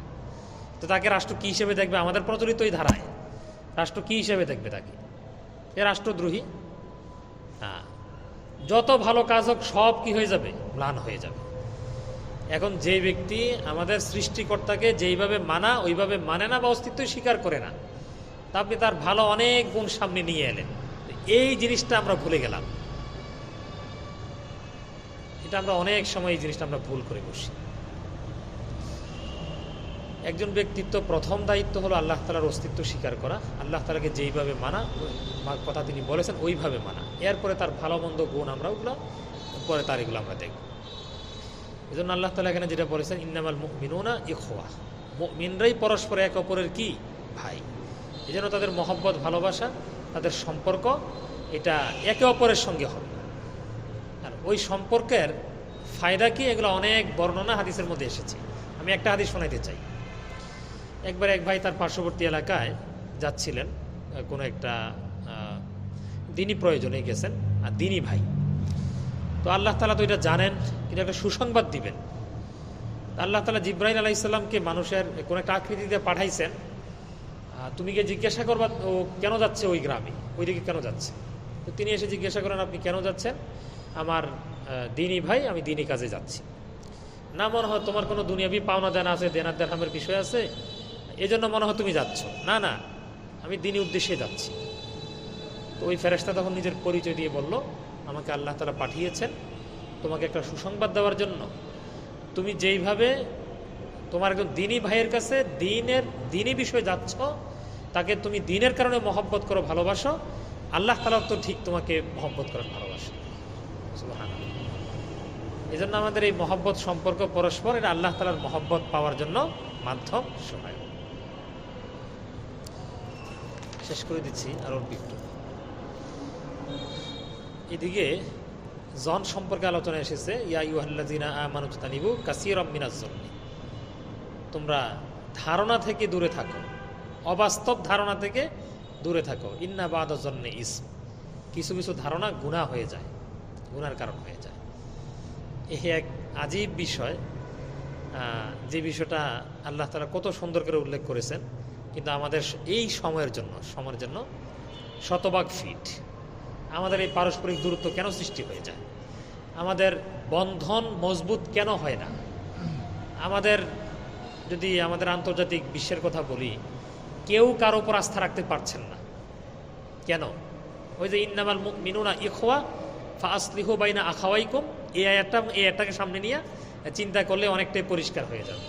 A: তো তাকে রাষ্ট্র কী হিসেবে দেখবে? আমাদের প্রচলিত এই ধারায় রাষ্ট্র কী হিসেবে দেখবে তাকে? এ রাষ্ট্রদ্রোহী। হ্যাঁ, যত ভালো কাজ হোক সব কি হয়ে যাবে? ম্লান হয়ে যাবে। এখন যে ব্যক্তি আমাদের সৃষ্টিকর্তাকে যেইভাবে মানা ওইভাবে মানে না, বা অস্তিত্বই স্বীকার করে না, তা আপনি তার ভালো অনেক গুণ সামনে নিয়ে এলেন, এই জিনিসটা আমরা ভুলে গেলাম। এটা আমরা অনেক সময় এই জিনিসটা আমরা ভুল করে বসি। একজন ব্যক্তিত্ব প্রথম দায়িত্ব হলো আল্লাহ তাআলার অস্তিত্ব স্বীকার করা, আল্লাহ তাআলাকে যেইভাবে মানা, কথা তিনি বলেছেন ওইভাবে মানা। এরপরে তার ভালো মন্দ গুণ আমরা ওগুলো পরে তার এগুলো আমরা দেখব। এই জন্য আল্লাহ তাআলা এখানে যেটা বলেছেন ইন্নামাল মুমিনুনা ইখওয়া, মুমিনরাই পরস্পর এক অপরের কি? ভাই। এই জন্য তাদের মহব্বত, ভালোবাসা, তাদের সম্পর্ক, এটা একে অপরের সঙ্গে হবে। আর ওই সম্পর্কের ফায়দা কি? এগুলো অনেক বর্ণনা হাদিসের মধ্যে এসেছে। আমি একটা হাদিস শোনাইতে চাই। একবার এক ভাই তার পার্শ্ববর্তী এলাকায় যাচ্ছিলেন কোনো একটা দিনই প্রয়োজনে গেছেন আর দিনই ভাই। তো আল্লাহ তাআলা তো এটা জানেন, কিন্তু একটা সুসংবাদ দিবেন। আল্লাহ তাআলা জিবরাইল আলাইহিস সালামকে মানুষের কোন একটা আকৃতিতে পাঠাইছেন, তুমি গিয়ে জিজ্ঞাসা করবা ও কেন যাচ্ছে ওই গ্রামে, ওইদিকে কেন যাচ্ছে। তো তিনি এসে জিজ্ঞাসা করেন আপনি কেন যাচ্ছেন, আমার দিনই ভাই, আমি দিনই কাজে যাচ্ছি। না মনে হয় তোমার কোনো দুনিয়াবি পাওনা দেনা আছে, দেনার দেরহামের বিষয় আছে, এই জন্য মনে হয় তুমি যাচ্ছ। না না, আমি দিনই উদ্দেশ্যে যাচ্ছি। তো ওই ফেরেশতা তখন নিজের পরিচয় দিয়ে বলল, আমাকে আল্লাহ তাআলা পাঠিয়েছেন তোমাকে একটা সুসংবাদ দেওয়ার জন্য। তুমি যেইভাবে তোমার একজন দিনী ভাইয়ের কাছে দিনী বিষয়ে যাচ্ছ, তাকে তুমি দিনের কারণে মহব্বত করো, ভালোবাসো, আল্লাহ তাআলা তো ঠিক তোমাকে মহব্বত করেন, ভালোবাসেন। সুবহানাল্লাহ। এই জন্য আমাদের এই মহব্বত সম্পর্ক পরস্পর, এটা আল্লাহ তাআলার মহব্বত পাওয়ার জন্য মাধ্যম, সহায়ক। শেষ করে দিচ্ছি আর অল্প একটু। এদিকে জন সম্পর্কে আলোচনা এসেছে, ইয়া আইয়ুহাল্লাযীনা আমানু তানিবু কাসীরাম মিনাজ জন্নি, তোমরা ধারণা থেকে দূরে থাকো, অবাস্তব ধারণা থেকে দূরে থাকো। ইন্না বাদা জন্নি ইসম, কিছু কিছু ধারণা গুনাহ হয়ে যায়, গুনার কারণ হয়ে যায়। এই এক আজীব বিষয়, যে বিষয়টা আল্লাহ তাআলা কত সুন্দর করে উল্লেখ করেছেন, কিন্তু আমাদের এই সময়ের জন্য শতভাগ ফিট। আমাদের এই পারস্পরিক দূরত্ব কেন সৃষ্টি হয়ে যায়, আমাদের বন্ধন মজবুত কেন হয় না। যদি আমাদের আন্তর্জাতিক বিশ্বের কথা বলি, কেউ কারো উপর আস্থা রাখতে পারছেন না। কেন? ওই যে ইন্নামাল মুমিনুনা ইখওয়া ফাআসলিহু বাইনা আখাওয়াইকুম, এই আয়াতটাকে সামনে নিয়ে চিন্তা করলে অনেকটাই পরিষ্কার হয়ে যাবে।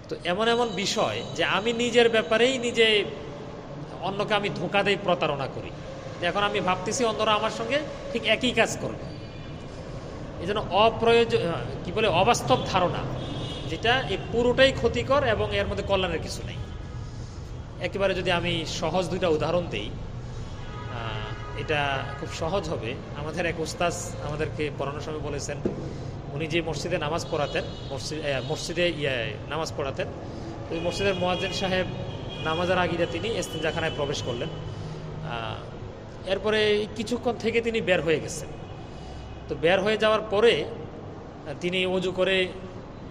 A: তো এমন এমন বিষয় যে আমি নিজের ব্যাপারেই নিজে অন্যকে আমি ধোঁকা দেই, প্রতারণা করি। এখন আমি ভাবতেছি অন্যরা আমার সঙ্গে ঠিক একই কাজ করবে। এই জন্য অবাস্তব ধারণা, যেটা এই পুরোটাই ক্ষতিকর এবং এর মধ্যে কল্যাণের কিছু নেই। একেবারে যদি আমি সহজ দুইটা উদাহরণ দিই, এটা খুব সহজ হবে। আমাদের এক উস্তাদ আমাদেরকে পড়ানোর সময় বলেছেন, উনি যে মসজিদে নামাজ পড়াতেন, মসজিদে নামাজ পড়াতেন, ওই মসজিদের মুয়াজ্জিন সাহেব নামাজের আগে তিনি ইস্তিনজাখানায় প্রবেশ করলেন। এরপরে কিছুক্ষণ থেকে তিনি বের হয়ে গেছেন। তো বের হয়ে যাওয়ার পরে তিনি ওযু করে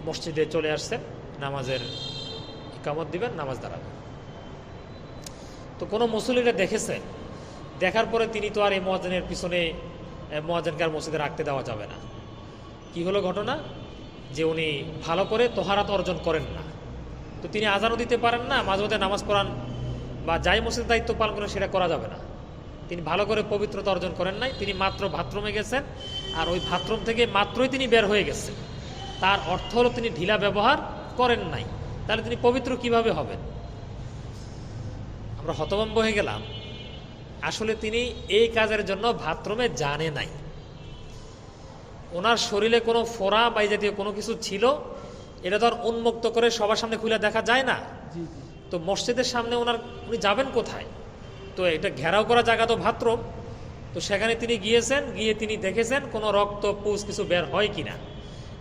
A: মসজিদে চলে আসছেন, নামাজের ইকামত দিবেন, নামাজ দাঁড়াবেন। তো কোনো মুসল্লিরা দেখেছেন, দেখার পরে তিনি তো আর এই মুয়াজ্জিনের পিছনে, মুয়াজ্জিনকে আর মসজিদে রাখতে দেওয়া যাবে না। কি হলো ঘটনা, যে উনি ভালো করে তোহারাত অর্জন করেন না। তো তিনি আজানও দিতে পারেন না, মাঝে মধ্যে নামাজ পড়ান বা যাই মসজিদের দায়িত্ব পালন করেন, সেটা করা যাবে না। তিনি ভালো করে পবিত্রতা অর্জন করেন নাই। তিনি মাত্র বাথরুমে গেছেন, আর ওই বাথরুম থেকে মাত্রই তিনি বের হয়ে গেছেন। তার অর্থ হলো তিনি ঢিলা ব্যবহার করেন নাই। তাহলে তিনি পবিত্র কিভাবে হবেন? আমরা হতভম্ব হয়ে গেলাম। আসলে তিনি এই কাজের জন্য বাথরুমে জানে নাই। ওনার শরীরে কোনো ফোড়া বা এই জাতীয় কোনো কিছু ছিল, এটা তো আর উন্মুক্ত করে সবার সামনে খুলে দেখা যায় না। তো মসজিদের সামনে উনি যাবেন কোথায়? তো এটা ঘেরাও করা জায়গা তো বাথরুম। তো সেখানে তিনি গিয়েছেন, গিয়ে তিনি দেখেছেন কোনো রক্ত পুষ কিছু বের হয় কিনা।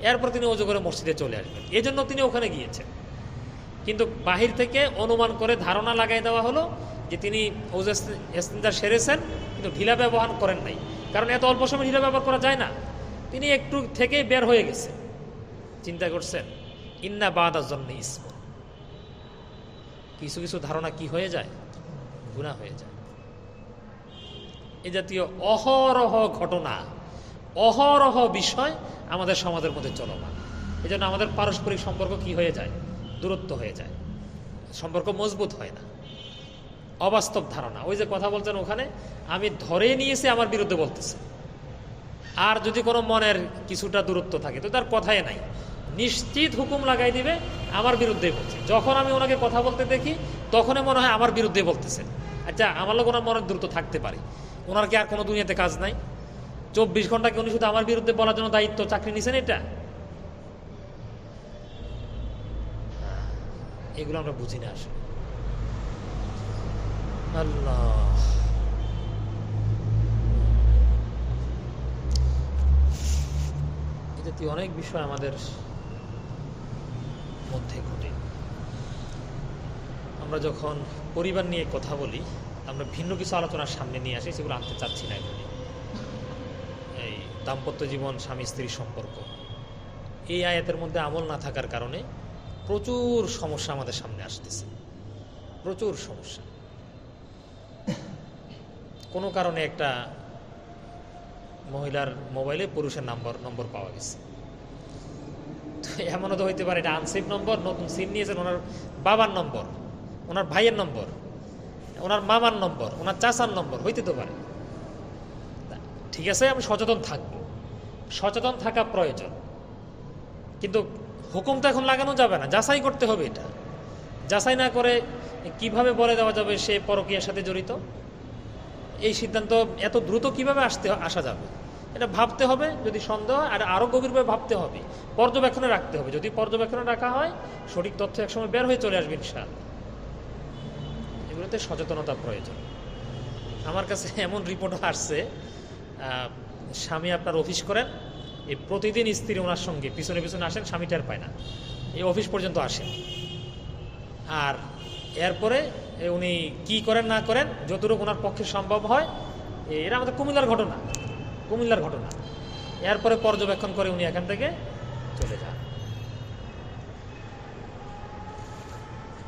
A: এরপর তিনি ওযু করে মসজিদে চলে আসবেন, এই জন্য তিনি ওখানে গিয়েছেন। কিন্তু বাহির থেকে অনুমান করে ধারণা লাগাই দেওয়া হলো যে তিনি ওযু ইস্তিনজা সেরেছেন, কিন্তু ঢিলা ব্যবহার করেন নাই। কারণ এত অল্প সময় ঢিলা ব্যবহার করা যায় না। তিনি একটু থেকেই বের হয়ে গেছেন। চিন্তা করছেন, ইন্না বাদা জন্নি ইসম, কিছু কিছু ধারণা কি হয়ে যায়, গুনাহ হয়ে যায়। এই জাতীয় অহরহ ঘটনা, অহরহ বিষয় আমাদের সমাজের মধ্যে চলমান। এই জন্য আমাদের পারস্পরিক সম্পর্ক কি হয়ে যায়, দূরত্ব হয়ে যায়, সম্পর্ক মজবুত হয় না। অবাস্তব ধারণা, ওই যে কথা বলছেন ওখানে, আমি ধরে নিয়েছি আমার বিরুদ্ধে বলতেছে। আর যদি কোনো মনের কিছুটা দূরত্ব থাকে তো তার কথাই নাই, নিশ্চিত হুকুম লাগাই দিবে আমার বিরুদ্ধে বলছে। যখন আমি ওনাকে কথা বলতে দেখি তখনই মনে হয় আমার বিরুদ্ধে বলতেছে। আচ্ছা, আমার লোক ওনার মনের দূরত্ব থাকতে পারে, ওনার কি আর কোনো দুনিয়াতে কাজ নাই? 24 ঘন্টা কি উনি শুধু আমার বিরুদ্ধে বলার জন্য দায়িত্ব, চাকরি নিছেন? এটা এগুলো আমরা বুঝি না আসলে। আল্লাহ, এই জাতীয় অনেক বিষয় আমাদের মধ্যে ঘটে। আমরা যখন পরিবার নিয়ে কথা বলি, আমরা ভিন্ন কিছু আলোচনার সামনে নিয়ে আসি, সেগুলো আনতে চাচ্ছি না এখানে। এই দাম্পত্য জীবন, স্বামী স্ত্রীর সম্পর্ক, এই আয়াতের মধ্যে আমল না থাকার কারণে প্রচুর সমস্যা আমাদের সামনে আসতেছে, প্রচুর সমস্যা। কোনো কারণে একটা মহিলার মোবাইলে পুরুষের নম্বর পাওয়া গেছে, তো এমনও তো হইতে পারে এটা আনসেভ নম্বর, নতুন সিম নিয়েছেন, ওনার বাবার নম্বর, ওনার ভাইয়ের নম্বর, ওনার মামার নম্বর, ওনার চাচার নম্বর হইতে তো পারে। ঠিক আছে, আমি সচেতন থাকব, সচেতন থাকা প্রয়োজন, কিন্তু হুকুম তো এখন লাগানো যাবে না, যাচাই করতে হবে। এটা যাচাই না করে কিভাবে বলে দেওয়া যাবে সে পরকীয়ার সাথে জড়িত? এই সিদ্ধান্ত এত দ্রুত কিভাবে আসা যাবে? এটা ভাবতে হবে, যদি সন্দেহ হয়, আর আরও গভীরভাবে ভাবতে হবে, পর্যবেক্ষণে রাখতে হবে। যদি পর্যবেক্ষণে রাখা হয়, সঠিক তথ্য একসময় বের হয়ে চলে আসবে ইনশাআল্লাহ। এগুলোতে সচেতনতা প্রয়োজন। আমার কাছে এমন রিপোর্টও আসছে, স্বামী আপনার অফিস করেন, এই প্রতিদিন স্ত্রী ওনার সঙ্গে পিছনে পিছনে আসেন, স্বামী টের পায় না, এই অফিস পর্যন্ত আসেন। আর এরপরে উনি কি করেন না করেন, যতটুকু ওনার পক্ষে সম্ভব হয়, এরা আমাদের কুমিল্লার ঘটনা, কুমিল্লার ঘটনা। এরপরে পর্যবেক্ষণ করে উনি এখান থেকে চলে যান।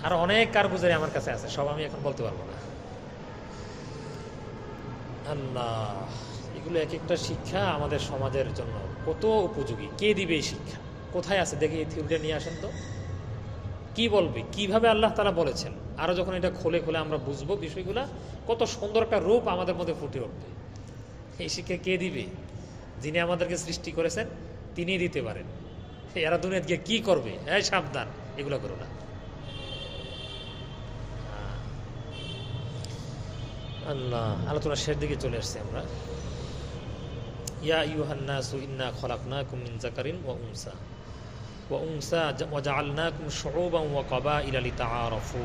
A: আর অনেক কারগুজারি আমার কাছে আছে, সব আমি এখন বলতে পারবো না। আল্লাহ, এগুলো এক একটা শিক্ষা আমাদের সমাজের জন্য কত উপযোগী। কে দিবে এই শিক্ষা? কোথায় আছে দেখি, এই থিওরিটা নিয়ে আসেন তো। কি বলবে, কিভাবে আল্লাহ তাআলা বলেছেন? আরো যখন এটা খুলে খুলে আমরা বুঝবো বিষয়গুলা, কত সুন্দর একটা রূপ আমাদের মধ্যে ফুটে উঠবে। এই শিক্ষা কে দিবে? যিনি আমাদেরকে সৃষ্টি করেছেন তিনি দিতে পারেন। এরা দুনিয়াতে গিয়ে কি করবে? হ্যাঁ, সাবধান, এগুলো করো না। আল্লাহ, আলোচনার শেষ দিকে চলে আসছি আমরা। ইয়া আইয়ুহান নাসু ইন্না খলাকনাকুম মিন যাকারিন ওয়া উনসা ওয়া জাআলনাকুম শুউবান ওয়া ক্বাবাইলা লিতাআরাফু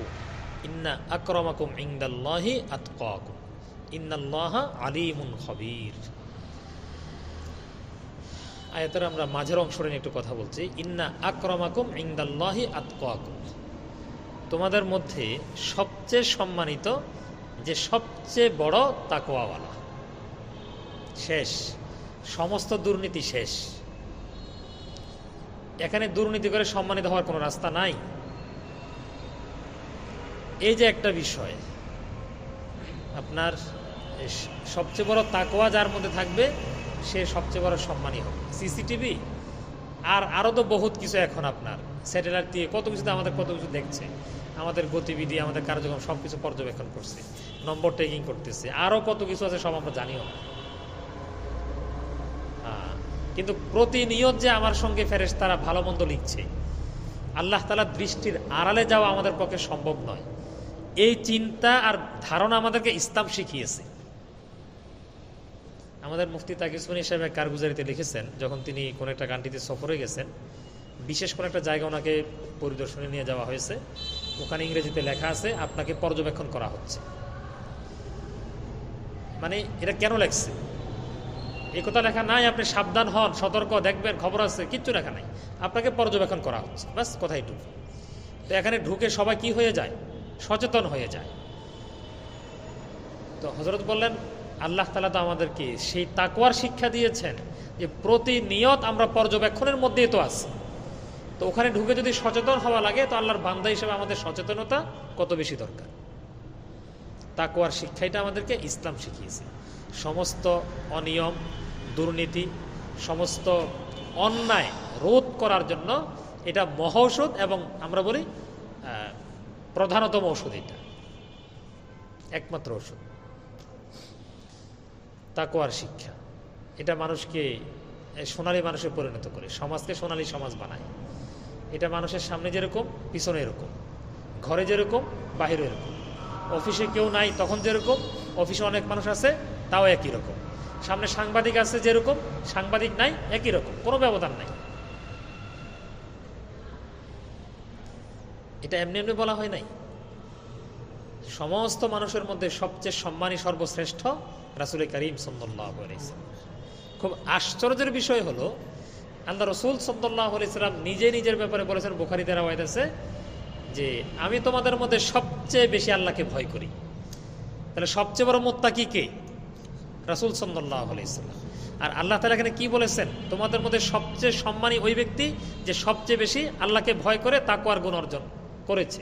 A: ইন্না আকরামাকুম ইনদাল্লাহি আতকাকুম ইন্নাল্লাহা আলীমুন খাবীর। আয়াতের আমরা মাঝের অংশটা নিয়ে একটু কথা বলছি। ইন্না আকরামাকুম ইনদাল্লাহি আতকাকুম, তোমাদের মধ্যে সবচেয়ে সম্মানিত, যে সবচেয়ে বড় তাকওয়াওয়ালা। শেষ, সমস্ত দুর্নীতি শেষ। এখানে দুর্নীতি করে সম্মানিত হওয়ার কোনো রাস্তা নাই। এই যে একটা বিষয়, আপনার সবচেয়ে বড় তাকওয়া যার মধ্যে থাকবে সে সবচেয়ে বড় সম্মানী হবে। সিসিটিভি আর আরও তো বহুত কিছু, এখন আপনার স্যাটেলাইট দিয়ে কত কিছুতে আমাদের কত কিছু দেখছে, আমাদের গতিবিধি, আমাদের কার্যক্রম সব কিছু পর্যবেক্ষণ করছে, নম্বর টেকিং করতেছে, আরও কত কিছু আছে সব আমরা জানিও না। কিন্তু প্রতিনিয়ত যে আমার সঙ্গে ফেরেশতারা ভালো মন্দ লিখছে, আল্লাহ তাআলার দৃষ্টির আড়ালে যাওয়া আমাদের পক্ষে সম্ভব নয়। এই চিন্তা আর ধারণা আমাদেরকে ইসলাম শিখিয়েছে। আমাদের মুফতি তাকি উসমানী সাহেব কারগুজারিতে লিখেছেন, যখন তিনি কোন একটা কান্ট্রিতে সফরে গেছেন, বিশেষ কোনো একটা জায়গা ওনাকে পরিদর্শনে নিয়ে যাওয়া হয়েছে, ওখানে ইংরেজিতে লেখা আছে আপনাকে পর্যবেক্ষণ করা হচ্ছে। মানে এটা কেন লেখছে? এই কথা লেখা নাই আপনি সাবধান হন, সতর্ক, দেখবেন, খবর আছে, কিচ্ছু লেখা নাই। আপনাকে পর্যবেক্ষণ করা হচ্ছে, বাস, কথা এইটুকু। তো এখানে ঢুকে সবাই কি হয়ে যায়? সচেতন হয়ে যায়। তো হযরত বললেন, আল্লাহ তাআলা তো আমাদেরকে সেই তাকওয়ার শিক্ষা দিয়েছেন যে প্রতিনিয়ত আমরা পর্যবেক্ষণের মধ্যেই তো আছি। তো ওখানে ঢুকে যদি সচেতন হওয়া লাগে, তো আল্লাহর বান্দা হিসেবে আমাদের সচেতনতা কত বেশি দরকার। তাকওয়ার শিক্ষাটা আমাদেরকে ইসলাম শিখিয়েছে। সমস্ত অনিয়ম, দুর্নীতি, সমস্ত অন্যায় রোধ করার জন্য এটা মহৌষধ, এবং আমরা বলি প্রধানতম ঔষধ, এটা একমাত্র ঔষধ। তাকওয়ার শিক্ষা এটা মানুষকে সোনালী মানুষে পরিণত করে, সমাজকে সোনালী সমাজ বানায়। এটা মানুষের সামনে যেরকম, পিছনে এরকম, ঘরে যেরকম, বাহিরে এরকম। অফিসে কেউ নাই তখন যেরকম, অফিসে অনেক মানুষ আছে তাও একই রকম। সামনে সাংবাদিক আছে যেরকম, সাংবাদিক নাই একই রকম, কোনো ব্যবধান নাই। এটা এমনি এমনি বলা হয় নাই। সমস্ত মানুষের মধ্যে সবচেয়ে সম্মানী, সর্বশ্রেষ্ঠ রাসূল করিম সাল্লাল্লাহু আলাইহি ওয়াসাল্লাম। খুব আশ্চর্যের বিষয় হলো, আল্লাহ রাসূল সাল্লাল্লাহু আলাইহি ওয়াসাল্লাম নিজে নিজের ব্যাপারে বলেছেন, বুখারীতে রওয়ায়াত আছে যে আমি তোমাদের মধ্যে সবচেয়ে বেশি আল্লাহকে ভয় করি। তাহলে সবচেয়ে বড় মুত্তাকি কে? রাসূল সাল্লাল্লাহু আলাইহি ওয়াসাল্লাম। আর আল্লাহ তাআলা এখানে কি বলেছেন? তোমাদের মধ্যে সবচেয়ে সম্মানী ওই ব্যক্তি যে সবচেয়ে বেশি আল্লাহকে ভয় করে তাকওয়ার গুণ অর্জন করেছে।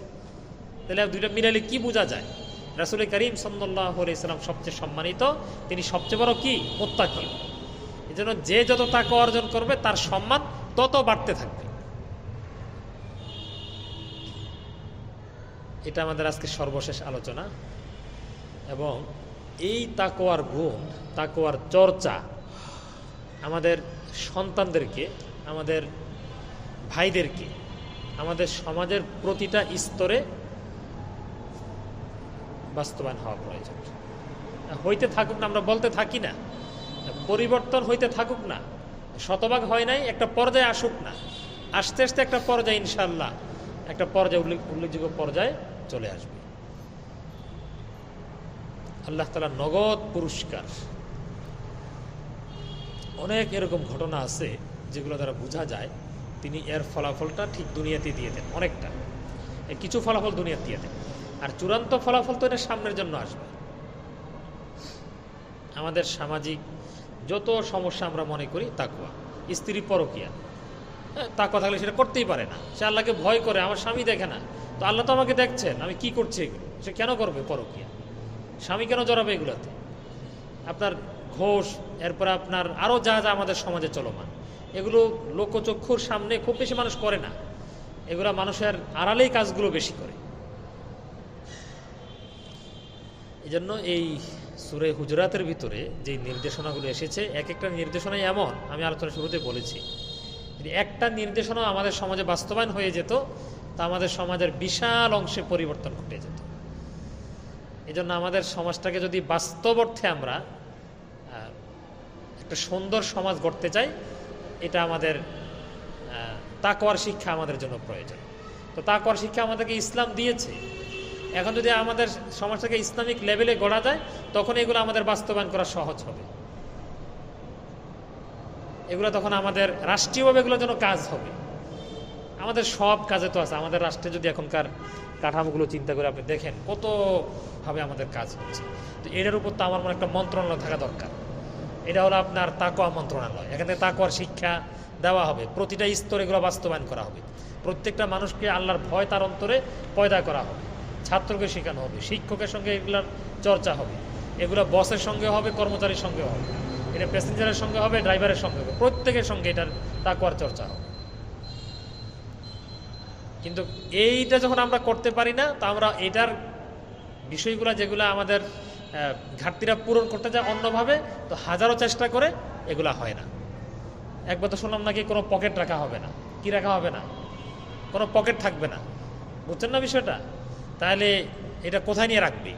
A: তাহলে দুইটা মিলালে কি বোঝা যায়? রাসূল করিম সাল্লাল্লাহু আলাইহি ওয়াসাল্লাম সবচেয়ে সম্মানিত, তিনি সবচেয়ে বড় কি? মুত্তাকি। এজন্য যে যত তাকওয়া অর্জন করবে তার সম্মান তত বাড়তে থাকবে। এটা আমাদের আজকে সর্বশেষ আলোচনা। এবং এই তাকওয়ার গুণ, তাকওয়ার চর্চা আমাদের সন্তানদেরকে, আমাদের ভাইদেরকে, আমাদের সমাজের প্রতিটা স্তরে বাস্তবায়ন হওয়া প্রয়োজন। হইতে থাকুক না, আমরা বলতে থাকি না, পরিবর্তন হইতে থাকুক না, শতভাগ হয় নাই, একটা পর্যায়ে আসুক না, আস্তে আস্তে একটা পর্যায়ে ইনশাআল্লাহ একটা পর্যায়ে উল্লেখযোগ্য পর্যায়ে চলে আসবে। আল্লাহ তাআলা নগদ পুরস্কার, অনেক এরকম ঘটনা আছে যেগুলো দ্বারা বোঝা যায় তিনি এর ফলাফলটা ঠিক দুনিয়াতে দিয়ে দেন। অনেকটা কিছু ফলাফল দুনিয়াতে দিয়ে দেন, আর চূড়ান্ত ফলাফল তো এটা সামনের জন্য আসবে। আমাদের সামাজিক যত সমস্যা আমরা মনে করি, তাকওয়া, স্ত্রী পরকীয়া, তাকওয়া থাকলে সেটা করতেই পারে না। সে আল্লাহকে ভয় করে, আমার স্বামী দেখে না, তো আল্লাহ তো আমাকে দেখছেন আমি কি করছি, এগুলো সে কেন করবে পরকীয়া? স্বামী কেন জড়াবে এগুলোতে? আপনার ঘোষ, এরপরে আপনার আরও যা যা আমাদের সমাজে চলমান, এগুলো লোকচক্ষুর সামনে খুব বেশি মানুষ করে না, এগুলো মানুষের আড়ালেই কাজগুলো বেশি করে। এই জন্য এই সূরা হুজুরাতের ভিতরে যে নির্দেশনাগুলো এসেছে, এক একটা নির্দেশনাই এমন, আমি আলোচনা শুরুতে বলেছি, যদি একটা নির্দেশনা আমাদের সমাজে বাস্তবায়ন হয়ে যেত তা আমাদের সমাজের বিশাল অংশে পরিবর্তন ঘটে যেত। এই জন্য আমাদের সমাজটাকে যদি বাস্তব অর্থে আমরা একটা সুন্দর সমাজ গড়তে চাই, এটা আমাদের তাকওয়ার শিক্ষা আমাদের জন্য প্রয়োজন। তো তাকওয়ার শিক্ষা আমাদেরকে ইসলাম দিয়েছে। এখন যদি আমাদের সমাজটাকে ইসলামিক লেভেলে গড়া যায়, তখন এগুলো আমাদের বাস্তবায়ন করা সহজ হবে। এগুলো তখন আমাদের রাষ্ট্রীয়ভাবে এগুলো যেন কাজ হবে। আমাদের সব কাজে তো আছে। আমাদের রাষ্ট্রে যদি এখনকার কাঠামোগুলো চিন্তা করে আপনি দেখেন কতভাবে আমাদের কাজ হচ্ছে, তো এটার উপর তো আমার মনে একটা মন্ত্রণালয় থাকা দরকার। এটা হলো আপনার তাকওয়া মন্ত্রণালয়। এখানে তাকওয়ার শিক্ষা দেওয়া হবে, প্রতিটা স্তরে এগুলো বাস্তবায়ন করা হবে। প্রত্যেকটা মানুষকে আল্লাহর ভয় তার অন্তরে পয়দা করা হবে, ছাত্রকে শেখানো হবে, শিক্ষকের সঙ্গে এগুলোর চর্চা হবে, এগুলো বসের সঙ্গে হবে, কর্মচারীর সঙ্গে হবে, এটা প্যাসেঞ্জারের সঙ্গে হবে, ড্রাইভারের সঙ্গে হবে, প্রত্যেকের সঙ্গে এটার তাকওয়ার চর্চা হবে। কিন্তু এইটা যখন আমরা করতে পারি না, তা আমরা এটার বিষয়গুলো যেগুলো আমাদের ঘাটতিরা পূরণ করতে যায় অন্যভাবে, তো হাজারো চেষ্টা করে এগুলা হয় না। একবার তো শুনলাম নাকি কোনো পকেট রাখা হবে না। কি রাখা হবে না? কোনো পকেট থাকবে না। বুঝছেন না বিষয়টা? তাহলে এটা কোথায় নিয়ে রাখবে?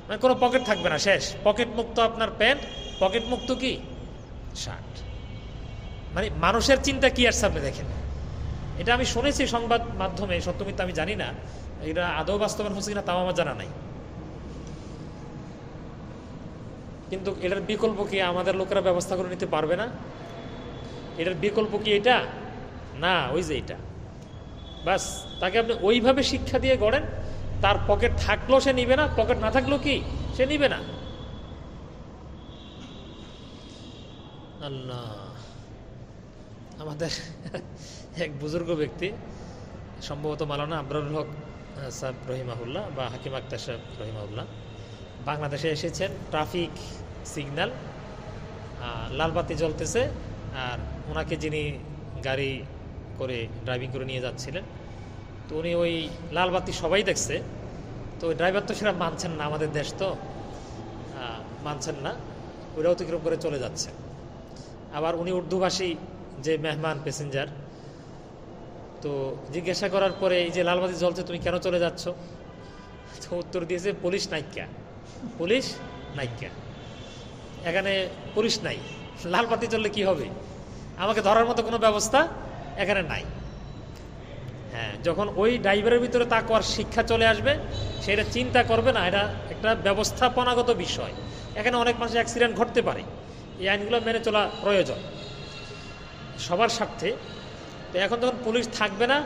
A: মানে কোনো পকেট থাকবে না, শেষ। পকেট মুক্ত আপনার প্যান্ট, পকেট মুক্ত কি শার্ট। মানে মানুষের চিন্তা কি আসছে আপনি দেখেন। এটা আমি শুনেছি সংবাদ মাধ্যমে, সত্যমিথ্যা আমি জানি না, এটা আদৌ বাস্তবায়ন হচ্ছে কিনা তাও আমার জানা নাই। কিন্তু এটার বিকল্প কি আমাদের লোকেরা ব্যবস্থা করে নিতে পারবে না? এটার বিকল্প কি এটা? না, ওই যে এটা। বাস তাকে আপনি ওইভাবে শিক্ষা দিয়ে গড়েন, তার পকেট থাকলেও সে নিবে না, পকেট না থাকলেও কি সে নিবে না। আল্লাহ, আমাদের এক বুজুর্গ ব্যক্তি, সম্ভবত মাওলানা আবরারুল হক সাহেব রহিমাহুল্লাহ বা হাকিম আক্তার সাহেব রহিমাহুল্লাহ, বাংলাদেশে এসেছেন। ট্রাফিক সিগন্যাল, লালবাতি জ্বলতেছে, আর ওনাকে যিনি গাড়ি করে ড্রাইভিং করে নিয়ে যাচ্ছিলেন, তো উনি ওই লালবাতি সবাই দেখছে, তো ওই ড্রাইভার তো সেটা মানছেন না, আমাদের দেশ তো মানছেন না, ওইটাও তো কিরকম করে চলে যাচ্ছে। আবার উনি উর্দুভাষী যে মেহমান প্যাসেঞ্জার, তো জিজ্ঞাসা করার পরে এই যে লালবাতি জ্বলছে তুমি কেন চলে যাচ্ছ, তো উত্তর দিয়েছে পুলিশ নাইকা, পুলিশ নাইকা। এখানে পুলিশ নাই, লালবাতি জ্বললে কি হবে, আমাকে ধরার মতো কোনো ব্যবস্থা এখানে নাই। হ্যাঁ, যখন ওই ড্রাইভারের ভিতরে তাকওয়ার শিক্ষা চলে আসবে, সেটা চিন্তা করবে না এটা একটা ব্যবস্থাপনাগত বিষয়, এখানে অনেক মানুষের অ্যাক্সিডেন্ট ঘটতে পারে, এই আইনগুলো মেনে চলা প্রয়োজন সবার স্বার্থে। তো এখন যখন পুলিশ থাকবে না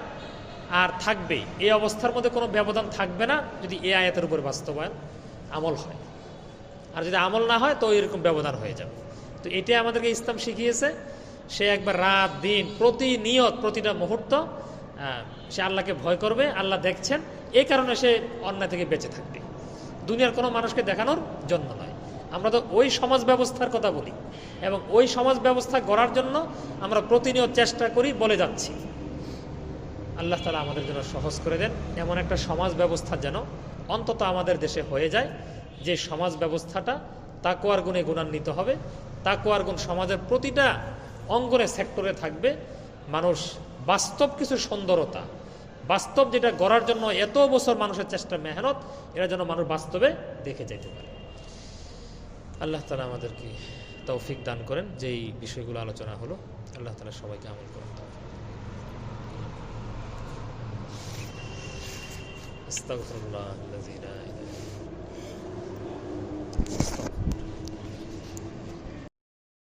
A: আর থাকবে, এই অবস্থার মধ্যে কোনো ব্যবধান থাকবে না যদি এই আয়াতের উপর বাস্তবায়ন আমল হয়। আর যদি আমল না হয় তো এরকম ব্যবধান হয়ে যাবে। তো এটাই আমাদেরকে ইসলাম শিখিয়েছে। সে একবার রাত দিন প্রতিনিয়ত প্রতিটা মুহূর্ত সে আল্লাহকে ভয় করবে, আল্লাহ দেখছেন, এই কারণে সে অন্যায় থেকে বেঁচে থাকবে, দুনিয়ার কোনো মানুষকে দেখানোর জন্য নয়। আমরা তো ওই সমাজ ব্যবস্থার কথা বলি এবং ওই সমাজ ব্যবস্থা গড়ার জন্য আমরা প্রতিনিয়ত চেষ্টা করি, বলে যাচ্ছি। আল্লাহ তাআলা আমাদের জন্য সহজ করে দেন এমন একটা সমাজ ব্যবস্থা যেন অন্তত আমাদের দেশে হয়ে যায়, যে সমাজ ব্যবস্থাটা তাকওয়ার গুণে গুণান্বিত হবে, তাকওয়ার গুণ সমাজের প্রতিটা অঙ্গনে সেক্টরে থাকবে। মানুষ বাস্তব কিছু সুন্দরতা, বাস্তব যেটা গড়ার জন্য এত বছর মানুষের চেষ্টা মেহনত, এরা যেন মানুষ বাস্তবে দেখে যেতে পারে। আল্লাহ তাআলা আমাদেরকে তৌফিক দান করেন। যেই বিষয়গুলো আলোচনা হলো, আল্লাহ তাআলা সবাইকে আমল করেন। আস্তাগফিরুল্লাহ আল্লাযী লা ইলাহা ইল্লা হুয়া।